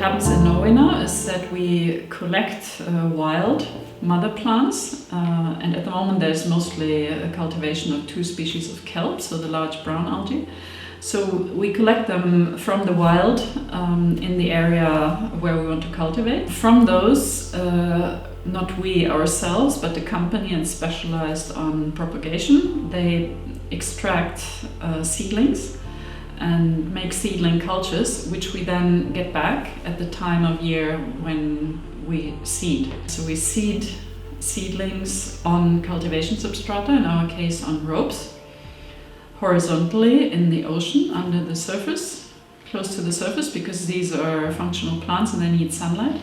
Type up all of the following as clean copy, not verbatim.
happens in Norway now is that we collect wild mother plants, and at the moment there's mostly a cultivation of 2 species of kelp, so the large brown algae. So we collect them from the wild in the area where we want to cultivate. From those, not we ourselves, but the company and specialized on propagation, they extract seedlings and make seedling cultures, which we then get back at the time of year when we seed. So we seed seedlings on cultivation substrata, in our case on ropes, horizontally in the ocean under the surface, close to the surface, because these are functional plants and they need sunlight.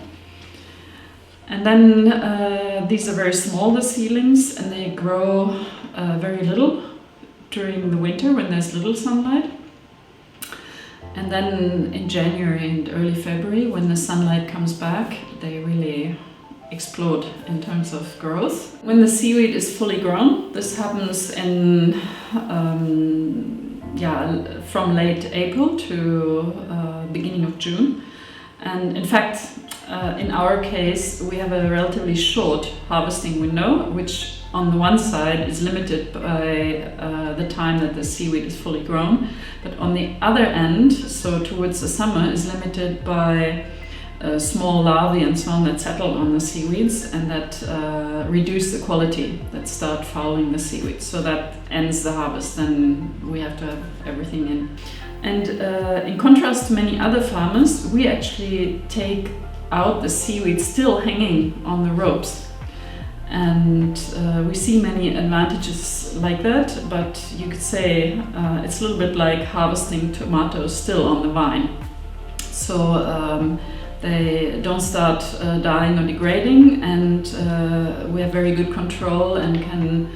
And then these are very small, the seedlings, and they grow very little during the winter when there's little sunlight. And then in January and early February, when the sunlight comes back, they really explode in terms of growth. When the seaweed is fully grown, this happens in from late April to beginning of June. And in fact, in our case, we have a relatively short harvesting window, which on the one side is limited by the time that the seaweed is fully grown, but on the other end, so towards the summer, is limited by small larvae and so on that settle on the seaweeds and that reduce the quality, that start fouling the seaweed. So that ends the harvest, then we have to have everything in. And in contrast to many other farmers, we actually take out the seaweed still hanging on the ropes. And we see many advantages like that, but you could say it's a little bit like harvesting tomatoes still on the vine. So they don't start dying or degrading, and we have very good control and can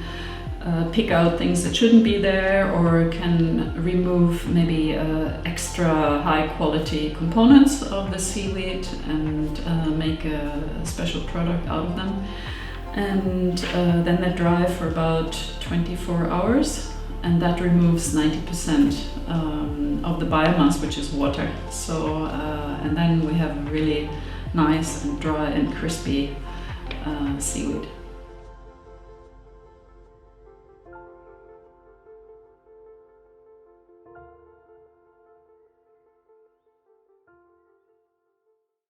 pick out things that shouldn't be there, or can remove maybe extra high quality components of the seaweed and make a special product out of them. And then they dry for about 24 hours, and that removes 90% of the biomass, which is water. So, and then we have a really nice and dry and crispy seaweed.